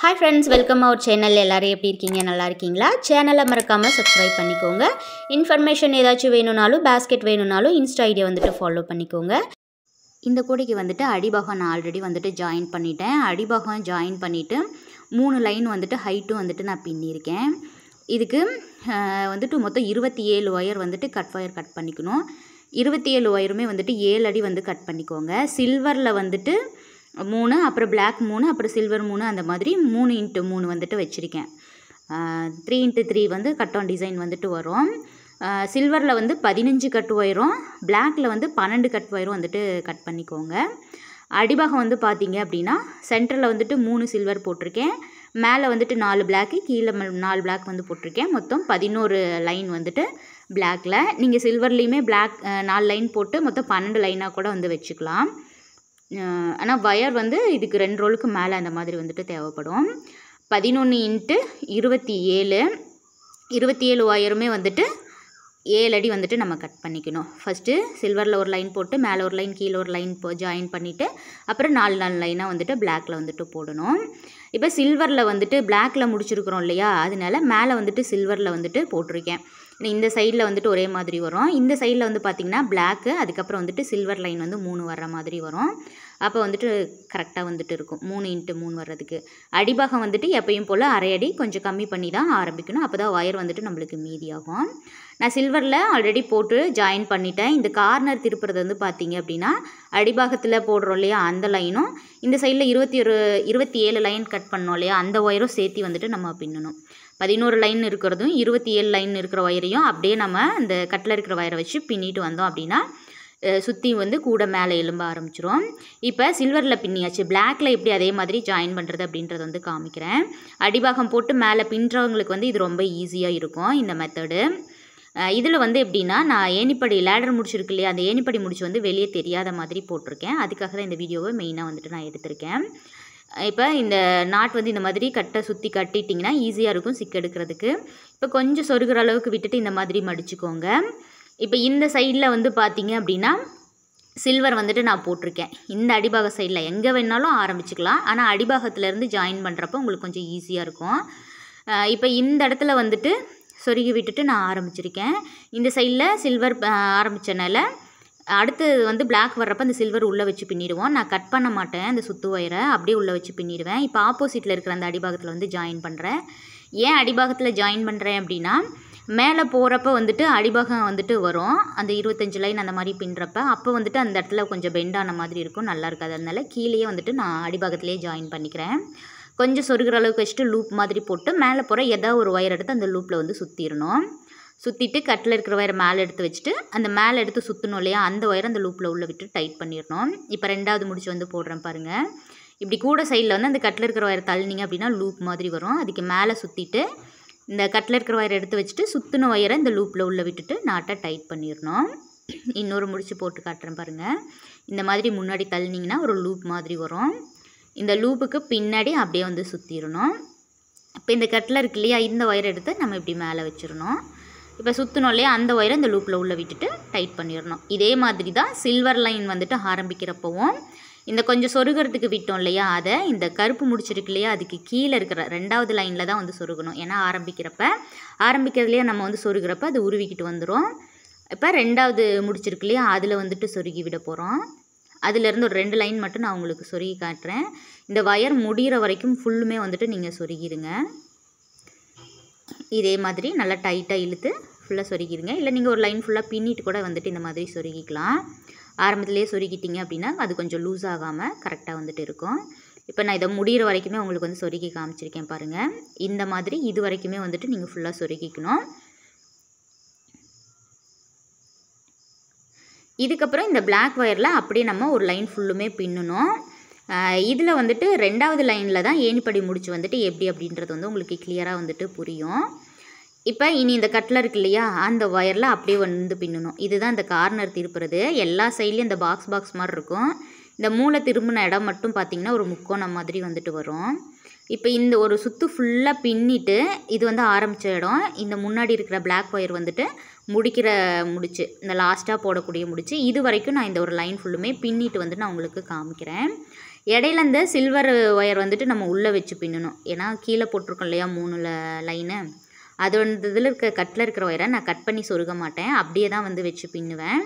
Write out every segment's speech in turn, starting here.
Hi friends, welcome our channel. எல்லாரும் எப்படி இருக்கீங்க? நல்லா இருக்கீங்களா? சேனலை மறக்காம subscribe பண்ணிக்கோங்க. இன்ஃபர்மேஷன் ஏதாச்சும் வேணும்னாலும் basket வேணும்னாலும் இன்ஸ்டா ஐடியை வந்துட்டு ஃபாலோ பண்ணிக்கோங்க. இந்த கூடைக்கு வந்துட்டு அடிபாகம் நான் ஆல்ரெடி வந்துட்டு ஜாயின் பண்ணிட்டேன். அடிபாகம் ஜாயின் பண்ணிவிட்டு 3 லைன் வந்துட்டு ஹைட்டும் வந்துட்டு நான் பின்னியிருக்கேன். இதுக்கு வந்துட்டு மொத்தம் 27 ஒயர் வந்துட்டு கட் பண்ணிக்கணும். 27 ஒயருமே வந்துட்டு 7 அடி வந்து கட் பண்ணிக்கோங்க. சில்வரில் வந்துட்டு 3, அப்புறம் பிளாக் 3, அப்புறம் சில்வர் 3, அந்த மாதிரி 3x3 வந்துட்டு வச்சுருக்கேன். 3x3 வந்து கட் ஆன் டிசைன் வந்துட்டு வரும். சில்வரில் வந்து 15 கட் ஒயரும், பிளாக்கில் வந்து 12 கட் ஒயரும் வந்துட்டு கட் பண்ணிக்கோங்க. அடிபாகம் வந்து பார்த்தீங்க அப்படின்னா சென்டரில் வந்துட்டு 3 சில்வர் போட்டிருக்கேன், மேலே வந்துட்டு 4 பிளாக்கு, கீழே 4 பிளாக் வந்து போட்டிருக்கேன். மொத்தம் 11 லைன் வந்துட்டு பிளாக்கில். நீங்கள் சில்வர்லேயுமே பிளாக் 4 லைன் போட்டு மொத்தம் 12 லைனாக கூட வந்து வச்சுக்கலாம். ஆனால் ஒயர் வந்து இதுக்கு 2 ரோலுக்கு மேலே அந்த மாதிரி வந்துட்டு தேவைப்படும். 11x27 27 ஒயருமே வந்துட்டு 7 அடி வந்துட்டு நம்ம கட் பண்ணிக்கணும். ஃபஸ்ட்டு சில்வரில் ஒரு லைன் போட்டு மேலே ஒரு லைன் கீழே ஒரு லைன் ஜாயின் பண்ணிவிட்டு அப்புறம் 4 லைனாக வந்துட்டு பிளாக்கில் வந்துட்டு போடணும். இப்போ சில்வரில் வந்துட்டு பிளாக்கில் முடிச்சிருக்கிறோம் இல்லையா, அதனால மேலே வந்துட்டு சில்வரில் வந்துட்டு போட்டிருக்கேன். இந்த சைடில் வந்துட்டு ஒரே மாதிரி வரும். இந்த சைடில் வந்து பார்த்திங்கன்னா பிளாக்கு, அதுக்கப்புறம் வந்துட்டு சில்வர் லைன் வந்து 3 வர்ற மாதிரி வரும். அப்போ வந்துட்டு கரெக்டாக வந்துட்டு இருக்கும் 3x3 வர்றதுக்கு. அடிபாகம் வந்துட்டு எப்பயும் போல் அரை அடி கொஞ்சம் கம்மி பண்ணி தான் ஆரம்பிக்கணும். அப்போ தான் ஒயர் வந்துட்டு நம்மளுக்கு மீதியாகும். நான் சில்வரில் ஆல்ரெடி போட்டு ஜாயின் பண்ணிட்டேன். இந்த கார்னர் திருப்புறது வந்து பார்த்திங்க அப்படின்னா அடிபாகத்தில் போடுறோம் இல்லையா அந்த லைனும், இந்த சைடில் 27 லைன் கட் பண்ணோம் இல்லையா அந்த ஒயரும் சேர்த்து வந்துட்டு நம்ம பின்னணும். 11 லைன் இருக்கிறதும் 27 லைன் இருக்கிற ஒயரையும் அப்படியே நம்ம இந்த கட்டில் இருக்கிற ஒயரை வச்சு பின்னிட்டு வந்தோம் அப்படின்னா சுற்றி வந்து கூட மேலே எலும்ப ஆரம்பிச்சிரும். இப்போ சில்வரில் பின்னியாச்சு, பிளாக்கில் எப்படி அதே மாதிரி ஜாயின் பண்ணுறது அப்படின்றத வந்து காமிக்கிறேன். அடிபாகம் போட்டு மேலே பின்னுறவங்களுக்கு வந்து இது ரொம்ப ஈஸியாக இருக்கும் இந்த மெத்தடு. இதில் வந்து எப்படின்னா நான் ஏணிப்படி லேடர் முடிச்சிருக்கு இல்லையா, அந்த ஏணிப்படி முடிச்சு வந்து வெளியே தெரியாத மாதிரி போட்டிருக்கேன். அதுக்காக தான் இந்த வீடியோவை மெயினாக வந்துட்டு நான் எடுத்திருக்கேன். இப்போ இந்த நாட் வந்து இந்த மாதிரி கட்டை சுற்றி கட்டிட்டிங்கன்னா ஈஸியாக இருக்கும் சிக்கு எடுக்கிறதுக்கு. இப்போ கொஞ்சம் சொருகிற அளவுக்கு விட்டுட்டு இந்த மாதிரி மடிச்சுக்கோங்க. இப்போ இந்த சைடில் வந்து பார்த்தீங்க அப்படின்னா சில்வர் வந்துட்டு நான் போட்டிருக்கேன். இந்த அடிபாக சைடில் எங்கே வேணாலும் ஆரம்பிச்சுக்கலாம், ஆனால் அடிபாகத்துலேருந்து ஜாயின் பண்ணுறப்போ உங்களுக்கு கொஞ்சம் ஈஸியாக இருக்கும். இப்போ இந்த இடத்துல வந்துட்டு சொருகி விட்டுட்டு நான் ஆரம்பிச்சிருக்கேன். இந்த சைடில் சில்வர் ஆரம்பித்தனால அடுத்து வந்து பிளாக் வர்றப்போ அந்த சில்வர் உள்ளே வச்சு பின்னிடுவோம். நான் கட் பண்ண மாட்டேன், அந்த சுத்து ஒயரை அப்படியே உள்ளே வச்சு பின்னிடுவேன். இப்போ ஆப்போசிட்டில் இருக்கிற அந்த அடிபாகத்தில் வந்து ஜாயின் பண்ணுறேன். ஏன் அடிபாகத்தில் ஜாயின் பண்ணுறேன் அப்படின்னா மேலே போகிறப்ப வந்துட்டு அடிபாகம் வந்துட்டு வரும், அந்த 25 லைன் அந்த மாதிரி பின்னுறப்ப அப்போ வந்துட்டு அந்த இடத்துல கொஞ்சம் பெண்டான மாதிரி இருக்கும், நல்லா இருக்காது. அதனால கீழேயே வந்துட்டு நான் அடிபாகத்திலே ஜாயின் பண்ணிக்கிறேன். கொஞ்சம் சொருகிற அளவுக்கு வச்சுட்டு லூப் மாதிரி போட்டு மேலே போகிற ஏதாவது ஒரு ஒயர் எடுத்து அந்த லூப்பில் வந்து சுற்றிடணும். சுற்றிட்டு கட்டில் இருக்கிற ஒயரை மேலே எடுத்து வச்சுட்டு அந்த மேலே எடுத்து சுற்றணும் இல்லையா அந்த ஒயரை அந்த லூப்பில் உள்ளே விட்டு டைட் பண்ணிடணும். இப்போ 2வது முடிச்சு வந்து போடுறேன் பாருங்கள். இப்படி கூட சைடில் வந்து அந்த கட்டில் இருக்கிற ஒயரை தள்ளினீங்க அப்படின்னா லூப் மாதிரி வரும். அதுக்கு மேலே சுற்றிட்டு இந்த கட்டில் இருக்கிற ஒயரை எடுத்து வச்சுட்டு சுற்றின ஒயரை இந்த லூப்பில் உள்ளே விட்டுட்டு நாட்டை டைட் பண்ணிடணும். இன்னொரு முடிச்சு போட்டு காட்டுறேன் பாருங்கள். இந்த மாதிரி முன்னாடி தள்ளினீங்கன்னா ஒரு லூப் மாதிரி வரும். இந்த லூப்புக்கு பின்னாடி அப்படியே வந்து சுற்றிடணும். இப்போ இந்த கட்டில் இருக்கு இல்லையா இந்த ஒயரை எடுத்து நம்ம இப்படி மேலே வச்சிடணும். இப்போ சுற்றணும் இல்லையா அந்த ஒயரை இந்த லூப்பில் உள்ளே விட்டுட்டு டைட் பண்ணிடணும். இதே மாதிரி தான் சில்வர் லைன் வந்துட்டு ஆரம்பிக்கிறப்பவும் இந்த கொஞ்சம் சொருகிறதுக்கு விட்டோம் இல்லையா அதை இந்த கருப்பு முடிச்சிருக்கு இல்லையா அதுக்கு கீழே இருக்கிற 2வது லைனில் தான் வந்து சொருகணும். ஏன்னா ஆரம்பிக்கிறதுலையே நம்ம வந்து சொருகிறப்ப அது உருவிக்கிட்டு வந்துடும். இப்போ 2வது முடிச்சிருக்கு இல்லையா அதில் வந்துட்டு சொருகி விட போகிறோம். அதிலேருந்து ஒரு 2 லைன் மட்டும் நான் உங்களுக்கு சொருகி காட்டுறேன். இந்த ஒயர் முடிகிற வரைக்கும் ஃபுல்லுமே வந்துட்டு நீங்கள் சொருகிடுங்க. இதே மாதிரி நல்லா டைட்டாக இழுத்து ஃபுல்லாக சொருகிடுங்க. இல்லை நீங்கள் ஒரு லைன் ஃபுல்லாக பின்னிட்டு கூட வந்துட்டு இந்த மாதிரி சொருகிக்கலாம். ஆரம்பத்துலேயே சொருகிட்டிங்க அப்படின்னா அது கொஞ்சம் லூஸ் ஆகாமல் கரெக்டாக வந்துட்டு இருக்கும். இப்போ நான் இதை முடிகிற வரைக்குமே உங்களுக்கு வந்து சொருகி காமிச்சிருக்கேன் பாருங்கள். இந்த மாதிரி இது வரைக்குமே வந்துட்டு நீங்கள் ஃபுல்லாக சொருகிக்கணும். இதுக்கப்புறம் இந்த பிளாக் ஒயரில் அப்படியே நம்ம ஒரு லைன் ஃபுல்லுமே பின்னணும். இதில் வந்துட்டு 2வது லைனில் தான் ஏணிப்படி முடிச்சு வந்துட்டு எப்படி அப்படின்றது வந்து உங்களுக்கு கிளியராக வந்துட்டு புரியும். இப்போ இனி இந்த கட்டில் இருக்கு இல்லையா அந்த ஒயரில் அப்படியே வந்து பின்னணும். இதுதான் இந்த கார்னர் திருப்புறது. எல்லா சைட்லேயும் இந்த பாக்ஸ் மாதிரி இருக்கும். இந்த மூளை திரும்பின இடம் மட்டும் பார்த்திங்கன்னா ஒரு முக்கோணம் மாதிரி வந்துட்டு வரும். இப்போ இந்த ஒரு சுற்று ஃபுல்லாக பின்னிட்டு இது வந்து ஆரம்பித்த இடம், இந்த முன்னாடி இருக்கிற பிளாக் ஒயர் வந்துட்டு முடிக்கிற முடிச்சு, இந்த லாஸ்ட்டாக போடக்கூடிய முடிச்சு, இது வரைக்கும் நான் இந்த ஒரு லைன் ஃபுல்லுமே பின்னிட்டு வந்து நான் உங்களுக்கு காமிக்கிறேன். இடையில அந்த சில்வர் ஒயர் வந்துட்டு நம்ம உள்ளே வச்சு பின்னணும். ஏன்னா கீழே போட்டிருக்கோம் இல்லையா 3 லைனு, அது வந்து இதில் இருக்க கட்டில் இருக்கிற ஒயரை நான் கட் பண்ணி சொருக மாட்டேன், அப்படியே தான் வந்து வச்சு பின்னுவேன்.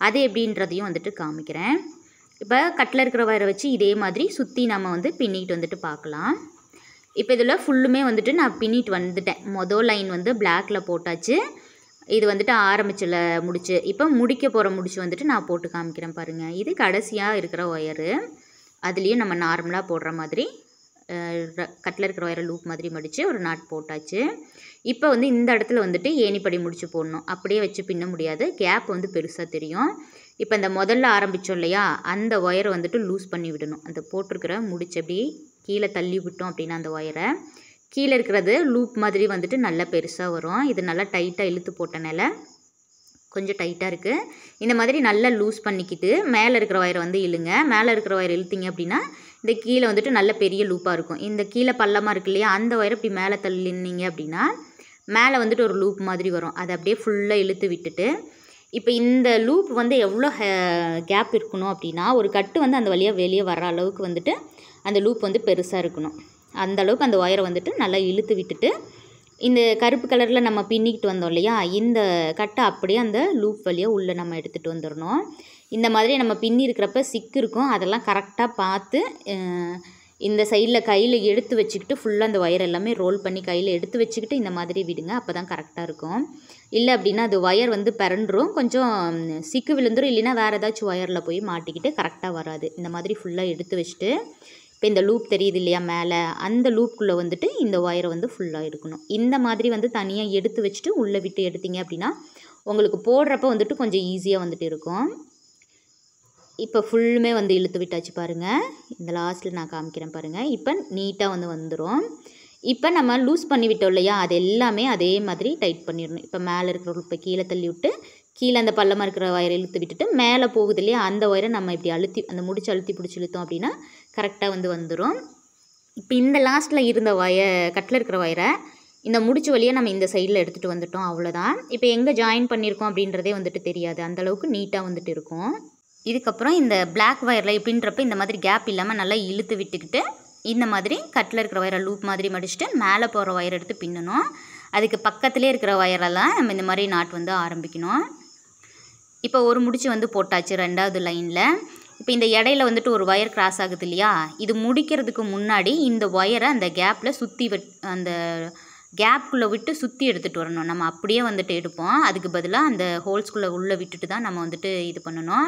அது எப்படின்றதையும் வந்துட்டு காமிக்கிறேன். இப்போ கட்டில் இருக்கிற ஒயரை வச்சு இதே மாதிரி சுற்றி நம்ம வந்து பின்னிட்டு வந்துட்டு பார்க்கலாம். இப்போ இதில் ஃபுல்லுமே வந்துட்டு நான் பின்னிட்டு வந்துட்டேன். மொதல் லைன் வந்து பிளாக்ல போட்டாச்சு. இது வந்துட்டு ஆரம்பிச்சில் முடிச்சு. இப்போ முடிக்க போகிற முடிச்சு வந்துட்டு நான் போட்டு காமிக்கிறேன் பாருங்கள். இது கடைசியாக இருக்கிற ஒயரு. அதுலேயும் நம்ம நார்மலாக போடுற மாதிரி கட்டில் இருக்கிற ஒயரை லூப் மாதிரி மடித்து ஒரு நாட் போட்டாச்சு. இப்போ வந்து இந்த இடத்துல வந்துட்டு ஏணிப்படி முடிச்சு போடணும். அப்படியே வச்சு பின்ன முடியாது, கேப் வந்து பெருசாக தெரியும். இப்போ இந்த முதல்ல ஆரம்பித்தோம் இல்லையா, அந்த ஒயரை வந்துட்டு லூஸ் பண்ணி விடணும். அந்த போட்டிருக்கிற முடிச்சு அப்படி கீழே தள்ளி விட்டோம் அப்படின்னா அந்த ஒயரை கீழே இருக்கிறது லூப் மாதிரி வந்துட்டு நல்லா பெருசாக வரும். இது நல்லா டைட்டாக இழுத்து போட்டனால கொஞ்சம் டைட்டாக இருக்குது. இந்த மாதிரி நல்லா லூஸ் பண்ணிக்கிட்டு மேலே இருக்கிற ஒயரை வந்து இழுங்க. மேலே இருக்கிற ஒயரை இழுத்திங்க அப்படின்னா இந்த கீழே வந்துட்டு நல்ல பெரிய லூப்பாக இருக்கும். இந்த கீழே பள்ளமாக இருக்கு இல்லையா, அந்த ஒயரை இப்படி மேலே தள்ளினீங்க அப்படின்னா மேலே வந்துட்டு ஒரு லூப் மாதிரி வரும். அதை அப்படியே ஃபுல்லாக இழுத்து விட்டுட்டு இப்போ இந்த லூப் வந்து எவ்வளோ கேப் இருக்கணும் அப்படின்னா, ஒரு கட்டு வந்து அந்த வழியாக வெளியே வர அளவுக்கு வந்துட்டு அந்த லூப் வந்து பெருசாக இருக்கணும். அந்த அளவுக்கு அந்த ஒயரை வந்துட்டு நல்லா இழுத்து விட்டுட்டு இந்த கருப்பு கலரில் நம்ம பின்னிக்கிட்டு வந்தோம் இல்லையா, இந்த கட்டை அப்படியே அந்த லூப் வழியாக உள்ளே நம்ம எடுத்துகிட்டு வந்துடணும். இந்த மாதிரி நம்ம பின்னி இருக்கிறப்ப சிக்கு இருக்கும், அதெல்லாம் கரெக்டாக பார்த்து இந்த சைடில் கையில் எடுத்து வச்சுக்கிட்டு ஃபுல்லாக அந்த ஒயர் எல்லாமே ரோல் பண்ணி கையில் எடுத்து வச்சுக்கிட்டு இந்த மாதிரி விடுங்க. அப்போ தான் கரெக்டாக இருக்கும். இல்லை அப்படின்னா அது ஒயர் வந்து பிறண்டுரும், கொஞ்சம் சிக்கு விழுந்துடும். இல்லைன்னா வேறு ஏதாச்சும் ஒயரில் போய் மாட்டிக்கிட்டு கரெக்டாக வராது. இந்த மாதிரி ஃபுல்லாக எடுத்து வச்சுட்டு இப்போ இந்த லூப் தெரியுது இல்லையா மேலே, அந்த லூப்புக்குள்ளே வந்துட்டு இந்த ஒயரை வந்து ஃபுல்லாக எடுக்கணும். இந்த மாதிரி வந்து தனியாக எடுத்து வச்சுட்டு உள்ளே விட்டு எடுத்தீங்க அப்படின்னா உங்களுக்கு போடுறப்ப வந்துட்டு கொஞ்சம் ஈஸியாக வந்துட்டு இருக்கும். இப்போ ஃபுல்லுமே வந்து இழுத்து விட்டாச்சு பாருங்கள். இந்த லாஸ்ட்டில் நான் காமிக்கிறேன் பாருங்கள். இப்போ நீட்டாக வந்து வந்துடும். இப்போ நம்ம லூஸ் பண்ணி விட்டோம் இல்லையா, அது எல்லாமே அதே மாதிரி டைட் பண்ணிடணும். இப்போ மேலே இருக்கிற லூப்பை கீழே தள்ளி விட்டு கீழே அந்த பள்ளமாக இருக்கிற ஒயரை இழுத்து விட்டுட்டு மேலே போகுது இல்லையா, அந்த ஒயரை நம்ம இப்படி அழுத்தி அந்த முடிச்சு அழுத்தி பிடிச்சி இழுத்தோம் அப்படின்னா கரெக்டாக வந்து வந்துடும். இப்போ இந்த லாஸ்ட்டில் இருந்த கட்டில் இருக்கிற ஒயரை இந்த முடிச்சு வழியாக நம்ம இந்த சைடில் எடுத்துகிட்டு வந்துட்டோம், அவ்வளோதான். இப்போ எங்கே ஜாயின் பண்ணியிருக்கோம் அப்படின்றதே வந்துட்டு தெரியாது, அந்தளவுக்கு நீட்டாக வந்துட்டு இருக்கும். இதுக்கப்புறம் இந்த பிளாக் ஒயரில் பின்னுறப்ப இந்த மாதிரி கேப் இல்லாமல் நல்லா இழுத்து விட்டுக்கிட்டு இந்த மாதிரி கட்டில் இருக்கிற ஒயரை லூப் மாதிரி மடிச்சுட்டு மேலே போகிற ஒயர் எடுத்து பின்னணும். அதுக்கு பக்கத்துலேயே இருக்கிற ஒயரெல்லாம் நம்ம இந்த மாதிரி நாட் வந்து ஆரம்பிக்கணும். இப்போ ஒரு முடிச்சு வந்து போட்டாச்சு 2வது லைனில். இப்போ இந்த இடையில வந்துட்டு ஒரு ஒயர் கிராஸ் ஆகுது இல்லையா, இது முடிக்கிறதுக்கு முன்னாடி இந்த ஒயரை அந்த கேப்பில் சுற்றி அந்த கேப்புக்குள்ளே விட்டு சுற்றி எடுத்துகிட்டு வரணும். நம்ம அப்படியே வந்துட்டு எடுப்போம், அதுக்கு பதிலாக அந்த ஹோல்ஸ்குள்ளே உள்ளே விட்டுட்டு தான் நம்ம வந்துட்டு இது பண்ணணும்.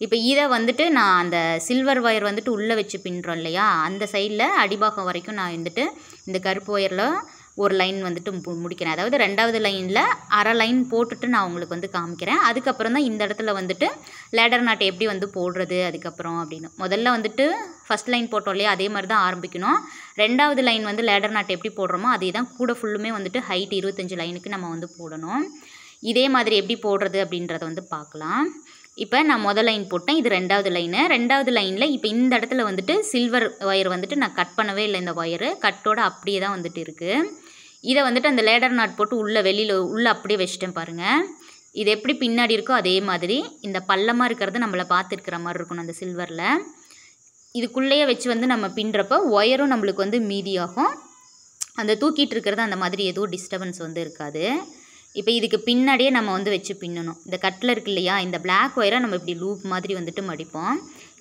இப்போ இதை வந்துட்டு நான் அந்த சில்வர் ஒயர் வந்துட்டு உள்ளே வச்சு பின்னுறோம் இல்லையா, அந்த சைடில் அடிபாகம் வரைக்கும் நான் வந்துட்டு இந்த கருப்பு ஒயரில் ஒரு லைன் வந்துட்டு முடிக்கிறேன். அதாவது 2வது லைனில் அரை லைன் போட்டுட்டு நான் உங்களுக்கு வந்து காமிக்கிறேன். அதுக்கப்புறம் தான் இந்த இடத்துல வந்துட்டு லேடர் நாட் எப்படி வந்து போடுறது அதுக்கப்புறம் அப்படின்னு. முதல்ல வந்துட்டு ஃபஸ்ட் லைன் போட்டோம் இல்லையா, அதே மாதிரி தான் ஆரம்பிக்கணும். 2வது லைன் வந்து லேடர் நாட் எப்படி போடுறோமோ அதே தான் கூட ஃபுல்லுமே வந்துட்டு ஹைட் 25 லைனுக்கு நம்ம வந்து போடணும். இதே மாதிரி எப்படி போடுறது அப்படின்றத வந்து பார்க்கலாம். இப்போ நான் முதல் லைன் போட்டேன், இது 2வது லைனு. 2வது லைனில் இப்போ இந்த இடத்துல வந்துட்டு சில்வர் ஒயர் வந்துட்டு நான் கட் பண்ணவே இல்லை, இந்த ஒயரு கட்டோட அப்படியே தான் வந்துட்டு இருக்குது. இதை வந்துட்டு அந்த லேடர் நாட் போட்டு உள்ளே அப்படியே வச்சுட்டேன் பாருங்கள். இது எப்படி பின்னாடி இருக்கோ அதே மாதிரி இந்த பள்ளமாக இருக்கிறது நம்மளை பார்த்துருக்கிற மாதிரி இருக்கணும் அந்த சில்வரில். இதுக்குள்ளேயே வச்சு வந்து நம்ம பின்னுறப்போ ஒயரும் நம்மளுக்கு வந்து மீதியாகும், அந்த தூக்கிட்டு இருக்கிறது அந்த மாதிரி எதுவும் டிஸ்டர்பன்ஸ் வந்து இருக்காது. இப்போ இதுக்கு பின்னாடியே நம்ம வந்து வச்சு பின்னணும். இந்த கட்டில் இருக்கு இல்லையா, இந்த பிளாக் ஒயரை நம்ம இப்படி லூப் மாதிரி வந்துட்டு மடிப்போம்.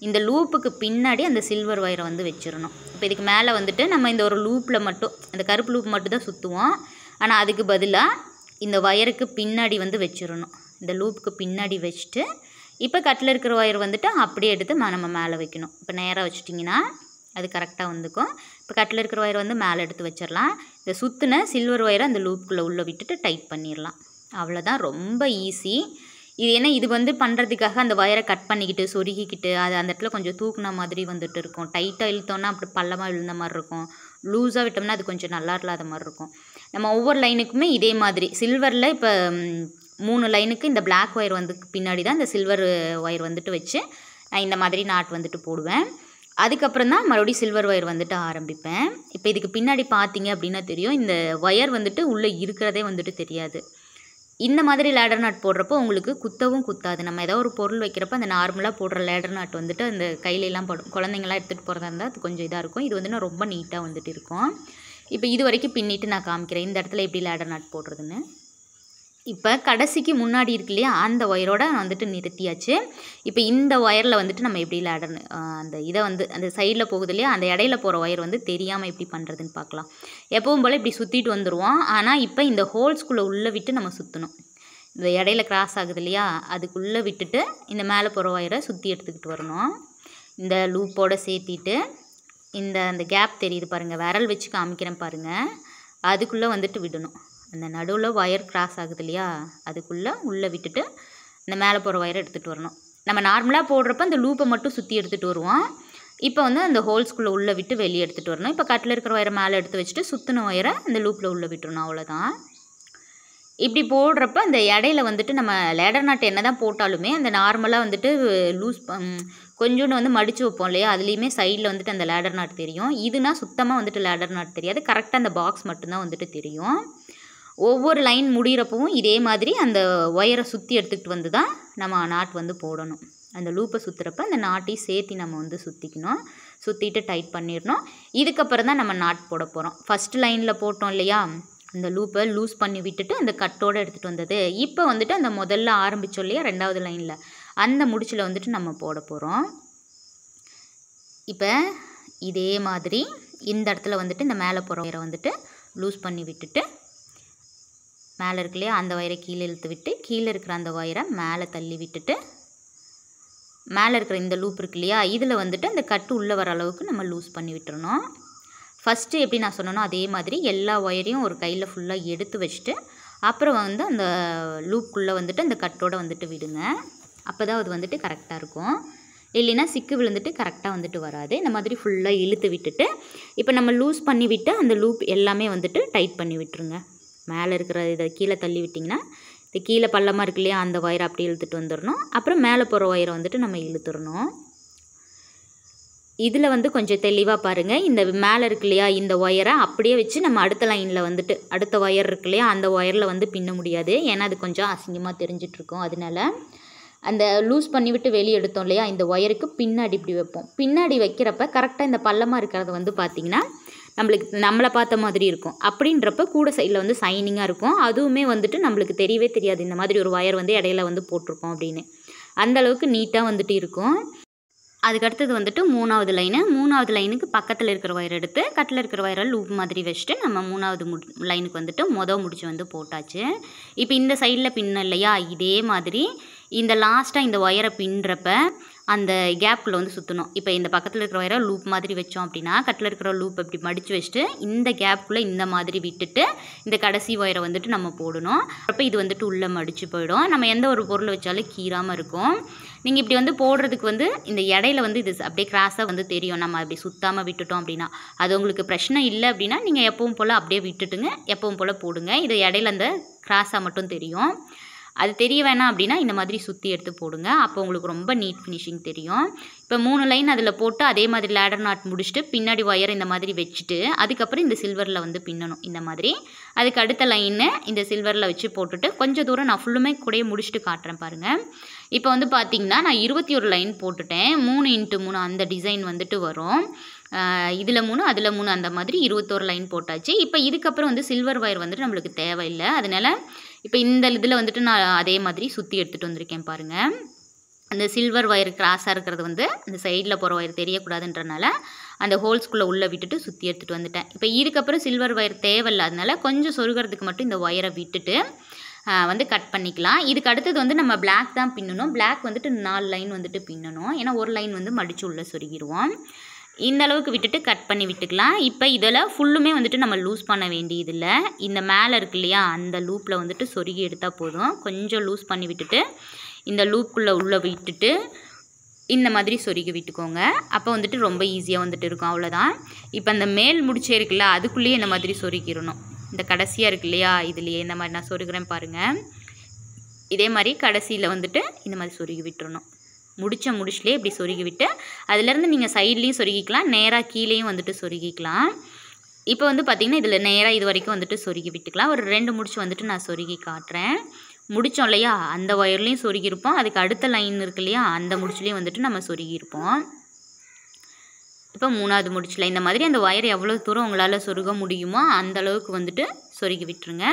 இந்த லூப்புக்கு பின்னாடி அந்த சில்வர் ஒயரை வந்து வச்சிடணும். இப்போ இதுக்கு மேலே வந்துட்டு நம்ம இந்த ஒரு லூப்பில் மட்டும் இந்த கருப்பு லூப் மட்டும் தான் சுற்றுவோம். ஆனால் அதுக்கு பதிலாக இந்த ஒயருக்கு பின்னாடி வந்து வச்சிடணும். இந்த லூப்புக்கு பின்னாடி வச்சுட்டு இப்போ கட்டில் இருக்கிற ஒயர் வந்துட்டு அப்படியே எடுத்து நம்ம மேலே வைக்கணும். இப்போ நேராக வச்சுட்டிங்கன்னா அது கரெக்டாக வந்துக்கும். இப்போ கட்டில் இருக்கிற ஒயர் வந்து மேலே எடுத்து வச்சிடலாம். இந்த சுற்றின சில்வர் ஒயரை அந்த லூப்புக்குள்ளே உள்ளே விட்டுட்டு டைட் பண்ணிடலாம். அவ்வளோதான், ரொம்ப ஈஸி. இது ஏன்னா இது வந்து பண்ணுறதுக்காக அந்த ஒயரை கட் பண்ணிக்கிட்டு சொருகிக்கிட்டு அது அந்த இடத்துல கொஞ்சம் தூக்குன மாதிரி வந்துட்டு இருக்கும். டைட்டாக இழுத்தோன்னா அப்படி பள்ளமாக விழுந்த மாதிரி இருக்கும், லூஸாக விட்டோம்னா அது கொஞ்சம் நல்லா இல்லாத மாதிரி இருக்கும். நம்ம ஒவ்வொரு லைனுக்குமே இதே மாதிரி சில்வரில் இப்போ 3 லைனுக்கு இந்த பிளாக் ஒயர் வந்து பின்னாடி தான் இந்த சில்வர் ஒயர் வந்துட்டு வச்சு நான் இந்த மாதிரி நாட் வந்துட்டு போடுவேன். அதுக்கப்புறம் தான் மறுபடியும் சில்வர் ஒயர் வந்துட்டு ஆரம்பிப்பேன். இப்போ இதுக்கு பின்னாடி பார்த்தீங்க அப்படின்னா தெரியும், இந்த ஒயர் வந்துட்டு உள்ளே இருக்கிறதே வந்துட்டு தெரியாது. இந்த மாதிரி லேடர் நாட் போடுறப்போ உங்களுக்கு குத்தவும் குத்தாது. நம்ம ஏதோ ஒரு பொருள் வைக்கிறப்ப அந்த நார்மலாக போடுற லேடர் நாட் வந்துட்டு அந்த கையிலலாம் படும். குழந்தைங்களாம் எடுத்துகிட்டு போகிறதா இருந்தால் அது கொஞ்சம் இதாக இருக்கும். இது வந்து ரொம்ப நீட்டாக வந்துட்டு இருக்கும். இப்போ இது வரைக்கும் பின்னிட்டு நான் காமிக்கிறேன் இந்த இடத்துல எப்படி லேடர் நாட் போடுறதுன்னு. இப்போ கடைசிக்கு முன்னாடி இருக்கு இல்லையா, அந்த ஒயரோட வந்துட்டு நிறுத்தியாச்சு. இப்போ இந்த ஒயரில் வந்துட்டு நம்ம எப்படி லேடர் அந்த இதை வந்து அந்த சைடில் போகுது இல்லையா, அந்த இடையில போகிற ஒயர் வந்து தெரியாமல் எப்படி பண்ணுறதுன்னு பார்க்கலாம். எப்பவும் போல் இப்படி சுற்றிட்டு வந்துடுவோம். ஆனால் இப்போ இந்த ஹோல்ஸ்குள்ளே உள்ளே விட்டு நம்ம சுற்றணும். இந்த இடையில கிராஸ் ஆகுது இல்லையா, அதுக்குள்ளே விட்டுட்டு இந்த மேலே போகிற ஒயரை சுற்றி எடுத்துக்கிட்டு வரணும். இந்த லூப்போடு சேர்த்திட்டு அந்த கேப் தெரியுது பாருங்கள், விரல் வச்சு காமிக்கிறேன் பாருங்கள், அதுக்குள்ளே வந்துட்டு விடணும். அந்த நடுவில் ஒயர் கிராஸ் ஆகுது இல்லையா, அதுக்குள்ளே உள்ளே விட்டுட்டு இந்த மேலே போகிற ஒயரை எடுத்துகிட்டு வரணும். நம்ம நார்மலாக போடுறப்ப அந்த லூப்பை மட்டும் சுற்றி எடுத்துகிட்டு வருவோம். இப்போ வந்து அந்த ஹோல்ஸ்குள்ளே உள்ளே விட்டு வெளியே எடுத்துகிட்டு வரணும். இப்போ கட்டில் இருக்கிற ஒயரை மேலே எடுத்து வச்சுட்டு சுற்றின ஒயரை அந்த லூப்பில் உள்ளே விட்டுறணும். அவ்வளோதான். இப்படி போடுறப்ப அந்த இடையில வந்துட்டு நம்ம லேடர் நாட் என்ன தான் போட்டாலுமே அந்த நார்மலாக வந்துட்டு லூஸ் கொஞ்சோண்டு வந்து மடித்து வைப்போம் இல்லையா, அதுலேயுமே சைடில் வந்துட்டு அந்த லேடர் நாட் தெரியும். இதுனா சுத்தமாக வந்துட்டு லேடர் நாட் தெரியாது, கரெக்டாக அந்த பாக்ஸ் மட்டும்தான் வந்துட்டு தெரியும். ஒவ்வொரு லைன் முடிகிறப்பவும் இதே மாதிரி அந்த ஒயரை சுற்றி எடுத்துக்கிட்டு வந்து தான் நம்ம நாட் வந்து போடணும். அந்த லூப்பை சுற்றுறப்ப அந்த நாட்டையும் சேர்த்து நம்ம வந்து சுற்றிக்கணும். சுற்றிட்டு டைட் பண்ணிடணும். இதுக்கப்புறம் தான் நம்ம நாட் போட போகிறோம். ஃபஸ்ட்டு லைனில் போட்டோம் இல்லையா, அந்த லூப்பை லூஸ் பண்ணி விட்டுட்டு அந்த கட்டோடு எடுத்துகிட்டு வந்தது. இப்போ வந்துட்டு அந்த முதல்ல ஆரம்பித்தோம் இல்லையா, ரெண்டாவது லைனில் அந்த முடிச்சில் வந்துட்டு நம்ம போட போகிறோம். இப்போ இதே மாதிரி இந்த இடத்துல வந்துட்டு இந்த மேலே போகிற ஒயரை வந்துட்டு லூஸ் பண்ணி விட்டுட்டு மேலே இருக்கு இல்லையா, அந்த ஒயரை கீழே இழுத்து விட்டு கீழே இருக்கிற அந்த ஒயரை மேலே தள்ளி விட்டுட்டு மேலே இருக்கிற இந்த லூப் இருக்கு இல்லையா, இதில் வந்துட்டு அந்த கட்டு உள்ளே வர அளவுக்கு நம்ம லூஸ் பண்ணி விட்டுறணும். ஃபஸ்ட்டு எப்படி நான் சொன்னனோ அதே மாதிரி எல்லா ஒயரையும் ஒரு கையில் ஃபுல்லாக எடுத்து வச்சுட்டு அப்புறம் வந்து அந்த லூப்புக்குள்ளே வந்துட்டு அந்த கட்டோடு வந்துட்டு விடுங்க. அப்போ தான் அது வந்துட்டு கரெக்டாக இருக்கும். இல்லைன்னா சிக்கு விழுந்துட்டு கரெக்டாக வந்துட்டு வராது. இந்த மாதிரி ஃபுல்லாக இழுத்து விட்டுட்டு இப்போ நம்ம லூஸ் பண்ணி விட்டு அந்த லூப் எல்லாமே வந்துட்டு டைட் பண்ணி விட்டுருங்க. மேலே இருக்கிற இதை கீழே தள்ளி விட்டிங்கன்னா இந்த கீழே பள்ளமாக இருக்கு இல்லையா, அந்த ஒயரை அப்படியே இழுத்துட்டு வந்துடணும். அப்புறம் மேலே போகிற ஒயரை வந்துட்டு நம்ம இழுத்துடணும். இதில் வந்து கொஞ்சம் தெளிவாக பாருங்கள், இந்த மேலே இருக்கு இல்லையா, இந்த ஒயரை அப்படியே வச்சு நம்ம அடுத்த லைனில் வந்துட்டு அடுத்த ஒயர் இருக்கு இல்லையா, அந்த ஒயரில் வந்து பின்ன முடியாது. ஏன்னா அது கொஞ்சம் அசிங்கமாக தெரிஞ்சிட்ருக்கோம். அதனால அந்த லூஸ் பண்ணி விட்டு வெளியே எடுத்தோம் இல்லையா, இந்த ஒயருக்கு பின்னாடி இப்படி வைப்போம். பின்னாடி வைக்கிறப்ப கரெக்டாக இந்த பள்ளமாக இருக்கிறது வந்து பார்த்திங்கன்னா நம்மளை பார்த்த மாதிரி இருக்கும். அப்படின்றப்ப கூட சைடில் வந்து சைனிங்காக இருக்கும். அதுவுமே வந்துட்டு நம்மளுக்கு தெரியவே தெரியாது இந்த மாதிரி ஒரு ஒயர் வந்து இடையில வந்து போட்டிருக்கோம் அப்படின்னு. அந்தளவுக்கு நீட்டாக வந்துட்டு இருக்கும். அதுக்கடுத்தது வந்துட்டு மூணாவது மூணாவது லைனுக்கு பக்கத்தில் இருக்கிற ஒயர் எடுத்து கட்டில் இருக்கிற ஒயரை லூப் மாதிரி வச்சுட்டு நம்ம மூணாவது லைனுக்கு வந்துட்டு முடிச்சு வந்து போட்டாச்சு. இப்போ இந்த சைடில் பின்ன இல்லையா, இதே மாதிரி இந்த லாஸ்ட்டாக இந்த ஒயரை பின்னுறப்ப அந்த கேப்புக்குள்ளே வந்து சுற்றணும். இப்போ இந்த பக்கத்தில் இருக்கிற ஒயரை லூப் மாதிரி வச்சோம் அப்படின்னா கட்டில் இருக்கிற லூப் இப்படி மடித்து வச்சுட்டு இந்த கேப்புக்குள்ளே இந்த மாதிரி விட்டுட்டு இந்த கடைசி ஒயரை வந்துட்டு நம்ம போடணும். அப்போ இது வந்துட்டு உள்ளே மடித்து போயிடும். நம்ம எந்த ஒரு பொருள் வச்சாலும் கீறாமல் இருக்கும். நீங்கள் இப்படி வந்து போடுறதுக்கு வந்து இந்த இடையில வந்து இது அப்படியே கிராஸாக வந்து தெரியும். நம்ம அப்படி சுற்றாமல் விட்டுட்டோம் அப்படின்னா அது உங்களுக்கு பிரச்சனை இல்லை அப்படின்னா நீங்கள் எப்பவும் போல் அப்படியே விட்டுட்டுங்க, எப்பவும் போல் போடுங்க. இது இடையில அந்த கிராஸாக மட்டும் தெரியும். அது தெரிய வேணாம் அப்படின்னா இந்த மாதிரி சுற்றி எடுத்து போடுங்க. அப்போ உங்களுக்கு ரொம்ப நீட் ஃபினிஷிங் தெரியும். இப்போ 3 லைன் அதில் போட்டு அதே மாதிரி லேடர் நாட் முடிச்சுட்டு பின்னாடி ஒயர் இந்த மாதிரி வச்சுட்டு அதுக்கப்புறம் இந்த சில்வரில் வந்து பின்னணும் இந்த மாதிரி. அதுக்கு அடுத்த லைனை இந்த சில்வரில் வச்சு போட்டுட்டு கொஞ்சம் தூரம் நான் ஃபுல்லுமே கூடயே முடிச்சுட்டு காட்டுறேன் பாருங்கள். இப்போ வந்து பார்த்திங்கன்னா நான் 21 லைன் போட்டுட்டேன். 3x3 அந்த டிசைன் வந்துட்டு வரும். இதில் 3 அதில் 3 அந்த மாதிரி 21 லைன் போட்டாச்சு. இப்போ இதுக்கப்புறம் வந்து சில்வர் ஒயர் வந்துட்டு நம்மளுக்கு தேவையில்லை. அதனால் இப்போ இந்த இதில் வந்துட்டு நான் அதே மாதிரி சுற்றி எடுத்துகிட்டு வந்திருக்கேன் பாருங்கள். அந்த சில்வர் ஒயர் கிராஸாக இருக்கிறது வந்து அந்த சைடில் போகிற ஒயர் தெரியக்கூடாதுன்றனால அந்த ஹோல்ஸ்குள்ளே உள்ளே விட்டுட்டு சுற்றி எடுத்துகிட்டு வந்துட்டேன். இப்போ இதுக்கப்புறம் சில்வர் ஒயர் தேவையில்லாதனால கொஞ்சம் சொருகிறதுக்கு மட்டும் இந்த ஒயரை விட்டுட்டு வந்து கட் பண்ணிக்கலாம். இதுக்கு அடுத்தது வந்து நம்ம பிளாக் தான் பின்னணும். பிளாக் வந்துட்டு 4 லைன் வந்துட்டு பின்னணும். ஏன்னா ஒரு லைன் வந்து மடித்து உள்ளே சொருகிடுவோம். இந்த அளவுக்கு விட்டுட்டு கட் பண்ணி விட்டுக்கலாம். இப்போ இதில் ஃபுல்லுமே வந்துட்டு நம்ம லூஸ் பண்ண வேண்டியதில்லை. இந்த மேலே இருக்கு இல்லையா, அந்த லூப்பில் வந்துட்டு சொருகி எடுத்தால் போதும். கொஞ்சம் லூஸ் பண்ணி விட்டுட்டு இந்த லூப்புக்குள்ளே உள்ளே விட்டுட்டு இந்த மாதிரி சொருகி விட்டுக்கோங்க. அப்போ வந்துட்டு ரொம்ப ஈஸியாக வந்துட்டு இருக்கும். அவ்வளோதான். இப்போ அந்த மேல் முடிச்சே இருக்குல்ல, அதுக்குள்ளேயே இந்த மாதிரி சொருகிடணும். இந்த கடைசியாக இருக்கு இல்லையா, இதுலேயே இந்த மாதிரி நான் சொருகிறேன் பாருங்கள். இதே மாதிரி கடைசியில் வந்துட்டு இந்த மாதிரி சொருகி விட்டுறணும். முடிச்சுலேயே இப்படி சொருகி விட்டு அதுலேருந்து நீங்கள் சைட்லேயும் சொருகிக்கலாம், நேராக கீழேயும் வந்துட்டு சொருகிக்கலாம். இப்போ வந்து பார்த்திங்கன்னா இதில் நேராக இது வரைக்கும் வந்துட்டு சொருகி விட்டுக்கலாம். ஒரு 2 முடிச்சு வந்துட்டு நான் சொருகி காட்டுறேன். முடித்தோம் இல்லையா, அந்த ஒயர்லேயும் சொருகியிருப்போம். அதுக்கு அடுத்த லைன் இருக்கு இல்லையா, அந்த முடிச்சுலேயும் வந்துட்டு நம்ம சொருகியிருப்போம். இப்போ 3வது முடிச்சில் இந்த மாதிரி அந்த ஒயர் எவ்வளோ தூரம் உங்களால் சொருக முடியுமோ அந்த அளவுக்கு வந்துட்டு சொருகி விட்டுருங்க.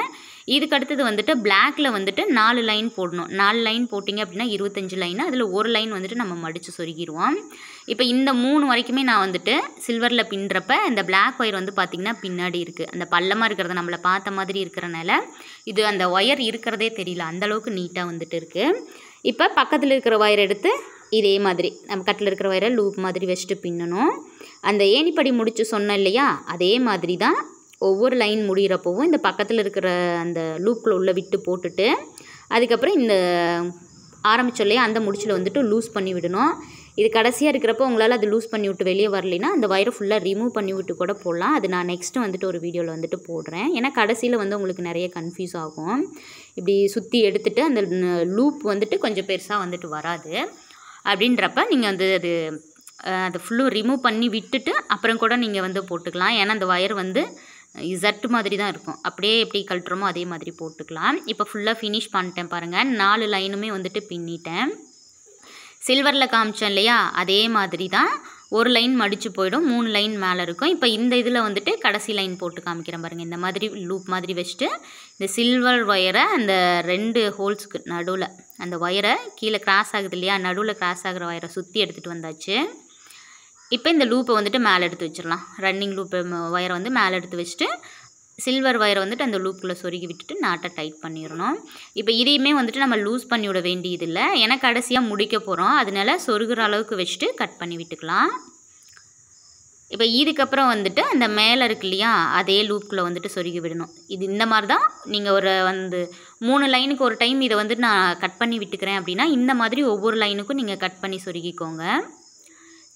இதுக்கு அடுத்தது வந்துட்டு பிளாக்கில் வந்துட்டு 4 லைன் போடணும். 4 லைன் போட்டிங்க அப்படின்னா 25 லைன். அதில் ஒரு லைன் வந்துட்டு நம்ம மடித்து சொருகிடுவோம். இப்போ இந்த 3 வரைக்குமே நான் வந்துட்டு சில்வரில் பின்னுறப்ப இந்த பிளாக் ஒயர் வந்து பார்த்திங்கன்னா பின்னாடி இருக்குது. அந்த பள்ளமாக இருக்கிறத நம்மளை பார்த்த மாதிரி இருக்கிறனால இது அந்த ஒயர் இருக்கிறதே தெரியல, அந்தளவுக்கு நீட்டாக வந்துட்டு இருக்குது. இப்போ பக்கத்தில் இருக்கிற ஒயர் எடுத்து இதே மாதிரி நம்ம கட்டில் இருக்கிற ஒயரை லூப் மாதிரி வச்சுட்டு பின்னணும். அந்த ஏணிப்படி முடிச்சு சொன்னோம் இல்லையா, அதே மாதிரி தான் ஒவ்வொரு லைன் முடிகிறப்பவும் இந்த பக்கத்தில் இருக்கிற அந்த லூப்பில் உள்ள விட்டு போட்டுட்டு அதுக்கப்புறம் இந்த ஆரம்பிச்சோம் இல்லையா அந்த முடிச்சில் வந்துட்டு லூஸ் பண்ணி விடணும். இது கடைசியாக இருக்கிறப்போ உங்களால் அது லூஸ் பண்ணி விட்டு வெளியே வரலைன்னா அந்த ஒயரை ஃபுல்லாக ரிமூவ் பண்ணி விட்டு கூட போடலாம். அது நான் நெக்ஸ்ட்டு வந்துட்டு ஒரு வீடியோவில் வந்துட்டு போடுறேன். ஏன்னா கடைசியில் வந்து உங்களுக்கு நிறைய கன்ஃபியூஸ் ஆகும். இப்படி சுற்றி எடுத்துகிட்டு அந்த லூப் வந்துட்டு கொஞ்சம் பெருசாக வந்துட்டு வராது. அப்படின்றப்ப நீங்கள் வந்து அது ஃபுல்லும் ரிமூவ் பண்ணி விட்டுட்டு அப்புறம் கூட நீங்கள் வந்து போட்டுக்கலாம். ஏன்னா அந்த ஒயர் வந்து இசட்டு மாதிரி தான் இருக்கும். அப்படியே எப்படி கழட்டுறோமோ அதே மாதிரி போட்டுக்கலாம். இப்போ ஃபுல்லாக ஃபினிஷ் பண்ணிட்டேன் பாருங்கள். 4 லைனுமே வந்துட்டு பின்னிட்டேன். சில்வரில் காமிச்சேன் இல்லையா, அதே மாதிரி தான் ஒரு லைன் மடித்து போயிடும், 3 லைன் மேலே இருக்கும். இப்போ இந்த இதில் வந்துட்டு கடைசி லைன் போட்டு காமிக்கிறேன் பாருங்கள். இந்த மாதிரி லூப் மாதிரி வச்சுட்டு இந்த சில்வர் ஒயரை அந்த 2 ஹோல்ஸ்க்கு நடுவில் அந்த ஒயரை கீழே கிராஸ் ஆகுது இல்லையா, நடுவில் கிராஸ் ஆகிற ஒயரை சுற்றி எடுத்துகிட்டு வந்தாச்சு. இப்போ இந்த லூப்பை வந்துட்டு மேலே எடுத்து வச்சிடலாம். ரன்னிங் லூப்பை ஒயரை வந்து மேலே எடுத்து வச்சுட்டு சில்வர் ஒயரை வந்துட்டு அந்த லூப்புக்குள்ளே சொருகி விட்டுட்டு நாட்டை டைட் பண்ணிடணும். இப்போ இதையுமே வந்துட்டு நம்ம லூஸ் பண்ணி விட வேண்டியதில்லை, ஏன்னா கடைசியாக முடிக்க போகிறோம். அதனால சொருகிற அளவுக்கு வச்சுட்டு கட் பண்ணி விட்டுக்கலாம். இப்போ இதுக்கப்புறம் வந்துட்டு அந்த மேலே இருக்கு இல்லையா, அதே லூப்புக்குள்ளே வந்துட்டு சொருகி விடணும். இது இந்த மாதிரி தான் நீங்கள் ஒரு 3 லைனுக்கு ஒரு டைம் இதை வந்துட்டு நான் கட் பண்ணி விட்டுக்கிறேன் அப்படின்னா இந்த மாதிரி ஒவ்வொரு லைனுக்கும் நீங்கள் கட் பண்ணி சொருகிக்கோங்க.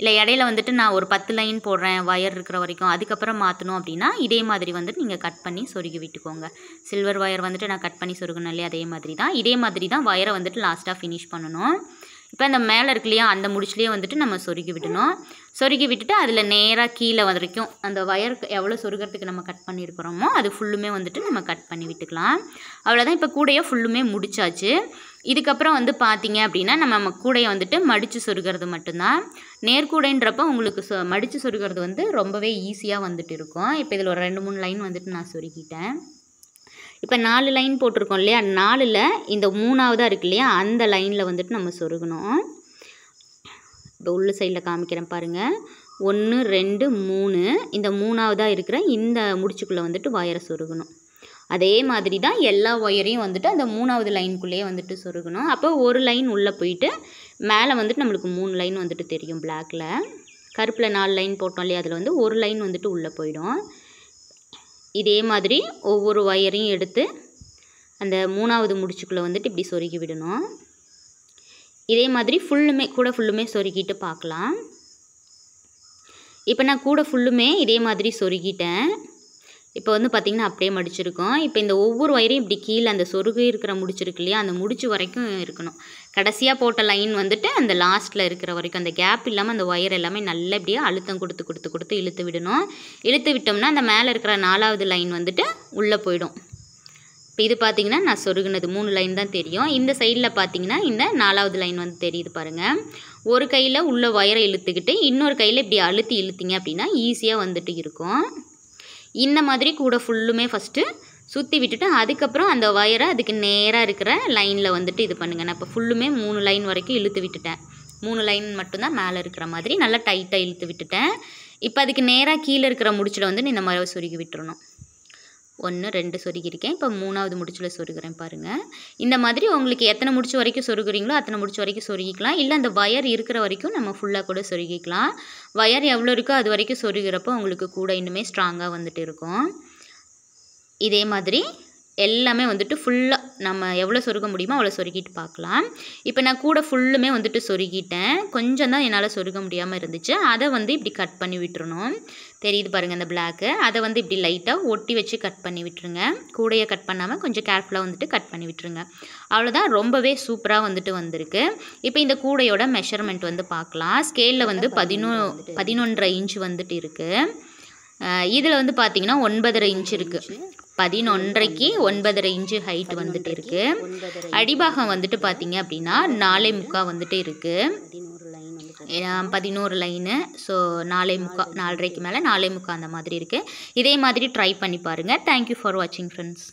இல்லை இடையில வந்துட்டு நான் ஒரு 10 லைன் போடுறேன் ஒயர் இருக்கிற வரைக்கும், அதுக்கப்புறம் மாற்றணும் அப்படின்னா இதே மாதிரி வந்துட்டு நீங்கள் கட் பண்ணி சொருகி விட்டுக்கோங்க. சில்வர் ஒயர் வந்துட்டு நான் கட் பண்ணி சொருகணும் இல்லையா, இதே மாதிரி தான் ஒயரை வந்துட்டு லாஸ்ட்டாக ஃபினிஷ் பண்ணணும். இப்போ அந்த மேலே இருக்கு இல்லையா, அந்த முடிச்சுலேயே வந்துட்டு நம்ம சொருகி விடணும். சொருகி விட்டுட்டு அதில் நேராக கீழே வரைக்கும் அந்த ஒயருக்கு எவ்வளோ சொருகிறதுக்கு நம்ம கட் பண்ணியிருக்கிறோமோ அது ஃபுல்லுமே வந்துட்டு நம்ம கட் பண்ணி விட்டுக்கலாம். அவ்வளோதான். இப்போ கூடையை ஃபுல்லுமே முடிச்சாச்சு. இதுக்கப்புறம் வந்து பார்த்திங்க அப்படின்னா நம்ம கூடையை வந்துட்டு மடித்து சொருகிறது மட்டும்தான். நேர்கூடைன்றப்போ உங்களுக்கு மடித்து சொருகிறது வந்து ரொம்பவே ஈஸியாக வந்துட்டு இருக்கும். இப்போ இதில் ஒரு 2-3 லைன் வந்துட்டு நான் சொருகிட்டேன். இப்போ 4 லைன் போட்டிருக்கோம் இல்லையா, 4ல் இந்த 3ஆவதாக இருக்கு இல்லையா, அந்த லைனில் வந்துட்டு நம்ம சொருகணும். இப்போ உள்ள சைடில் காமிக்கிறேன் பாருங்கள். 1 2 3 இந்த 3ஆவதாக இருக்கிற இந்த முடிச்சுக்குள்ளே வந்துட்டு ஒயரை சொருகணும். அதே மாதிரி தான் எல்லா ஒயரையும் வந்துட்டு அந்த 3ஆவது லைனுக்குள்ளேயே வந்துட்டு சொருகணும். அப்போ ஒரு லைன் உள்ளே போயிட்டு மேலே வந்துட்டு நம்மளுக்கு 3 லைன் வந்துட்டு தெரியும். பிளாக்கில் கருப்பில் 4 லைன் போட்டோம் இல்லையா, அதில் வந்து ஒரு லைன் வந்துட்டு உள்ளே போயிடும். இதே மாதிரி ஒவ்வொரு ஒயரையும் எடுத்து அந்த 3ஆவது முடிச்சுக்குள்ளே வந்துட்டு இப்படி சொருகி விடணும். இதே மாதிரி ஃபுல்லுமே சொருகிட்டு பார்க்கலாம். இப்போ நான் கூட ஃபுல்லுமே இதே மாதிரி சொருகிட்டேன். இப்போ வந்து பார்த்திங்கன்னா அப்படியே மடிச்சிருக்கோம். இப்போ இந்த ஒவ்வொரு ஒயரையும் இப்படி கீழே அந்த சொருகு இருக்கிற முடிச்சிருக்கு இல்லையா, அந்த முடிச்சு வரைக்கும் இருக்கணும். கடைசியாக போட்ட லைன் வந்துட்டு அந்த லாஸ்ட்டில் இருக்கிற வரைக்கும் அந்த கேப் இல்லாமல் அந்த ஒயர் எல்லாமே நல்லபடியாக அழுத்தம் கொடுத்து இழுத்து விடணும். இழுத்து விட்டோம்னா அந்த மேலே இருக்கிற 4ஆவது லைன் வந்துட்டு உள்ளே போயிடும். இப்போ இது பார்த்திங்கன்னா நான் சொருகுனது 3 லைன் தான் தெரியும். இந்த சைடில் பார்த்திங்கன்னா இந்த 4ஆவது லைன் வந்து தெரியுது பாருங்கள். ஒரு கையில் உள்ள ஒயரை இழுத்துக்கிட்டு இன்னொரு கையில் இப்படி இழுத்திங்க அப்படின்னா ஈஸியாக வந்துட்டு இருக்கும். இந்த மாதிரி கூட ஃபுல்லுமே ஃபஸ்ட்டு சுற்றி விட்டுட்டு அதுக்கப்புறம் அந்த ஒயரை அதுக்கு நேராக இருக்கிற லைனில் வந்துட்டு இது பண்ணுங்கள். நான் இப்போ ஃபுல்லுமே 3 லைன் வரைக்கும் இழுத்து விட்டுட்டேன். 3 லைன் மட்டும்தான் மேலே இருக்கிற மாதிரி நல்லா டைட்டாக இழுத்து விட்டுட்டேன். இப்போ அதுக்கு நேராக கீழே இருக்கிற முடிச்சில் வந்து இந்த மாதிரி சொருகி விட்டுறணும். 1 2 சொருகியிருக்கேன். இப்போ 3ஆவது முடிச்சில் சொருகிறேன் பாருங்கள். இந்த மாதிரி உங்களுக்கு எத்தனை முடிச்சு வரைக்கும் சொருகுறீங்களோ அத்தனை முடிச்சு வரைக்கும் சொருகிக்கலாம். இல்லை அந்த ஒயர் இருக்கிற வரைக்கும் நம்ம ஃபுல்லாக கூட சொருகிக்கலாம். ஒயர் எவ்வளோ இருக்கோ அது வரைக்கும் சொருகிறப்போ உங்களுக்கு கூட இன்னுமே ஸ்ட்ராங்காக வந்துட்டு இருக்கும். இதே மாதிரி எல்லாமே வந்துட்டு ஃபுல்லாக நம்ம எவ்வளோ சொருக முடியுமோ அவ்வளோ சொருகிட்டு பார்க்கலாம். இப்போ நான் கூட ஃபுல்லுமே வந்துட்டு சொருகிட்டேன். கொஞ்சம் தான் என்னால் சொருக முடியாமல் இருந்துச்சு. அதை வந்து இப்படி கட் பண்ணி விட்டுறணும். தெரியுது பாருங்கள் அந்த பிளாக்கு. அதை வந்து இப்படி லைட்டாக ஒட்டி வச்சு கட் பண்ணி விட்டுருங்க. கூடையை கட் பண்ணாமல் கொஞ்சம் கேர்ஃபுல்லாக வந்துட்டு கட் பண்ணி விட்டுருங்க. அவ்வளோதான். ரொம்பவே சூப்பராக வந்துட்டு வந்திருக்கு. இப்போ இந்த கூடையோட மெஷர்மெண்ட் வந்து பார்க்கலாம். ஸ்கேலில் வந்து 11.5 இன்ச் வந்துட்டு இருக்குது. இதில் வந்து பார்த்திங்கன்னா 9.5 இன்ச் இருக்குது. 11.5க்கு 9.5 இன்ச்சு ஹைட் வந்துட்டு இருக்குது. அடிபாகம் வந்துட்டு பார்த்தீங்க அப்படின்னா 4.25 வந்துட்டு இருக்குது. 11 லைனு. ஸோ 4.25 4.5க்கு மேலே 4.25 அந்த மாதிரி இருக்குது. இதே மாதிரி ட்ரை பண்ணி பாருங்கள். தேங்க்யூ ஃபார் வாட்சிங் ஃப்ரெண்ட்ஸ்.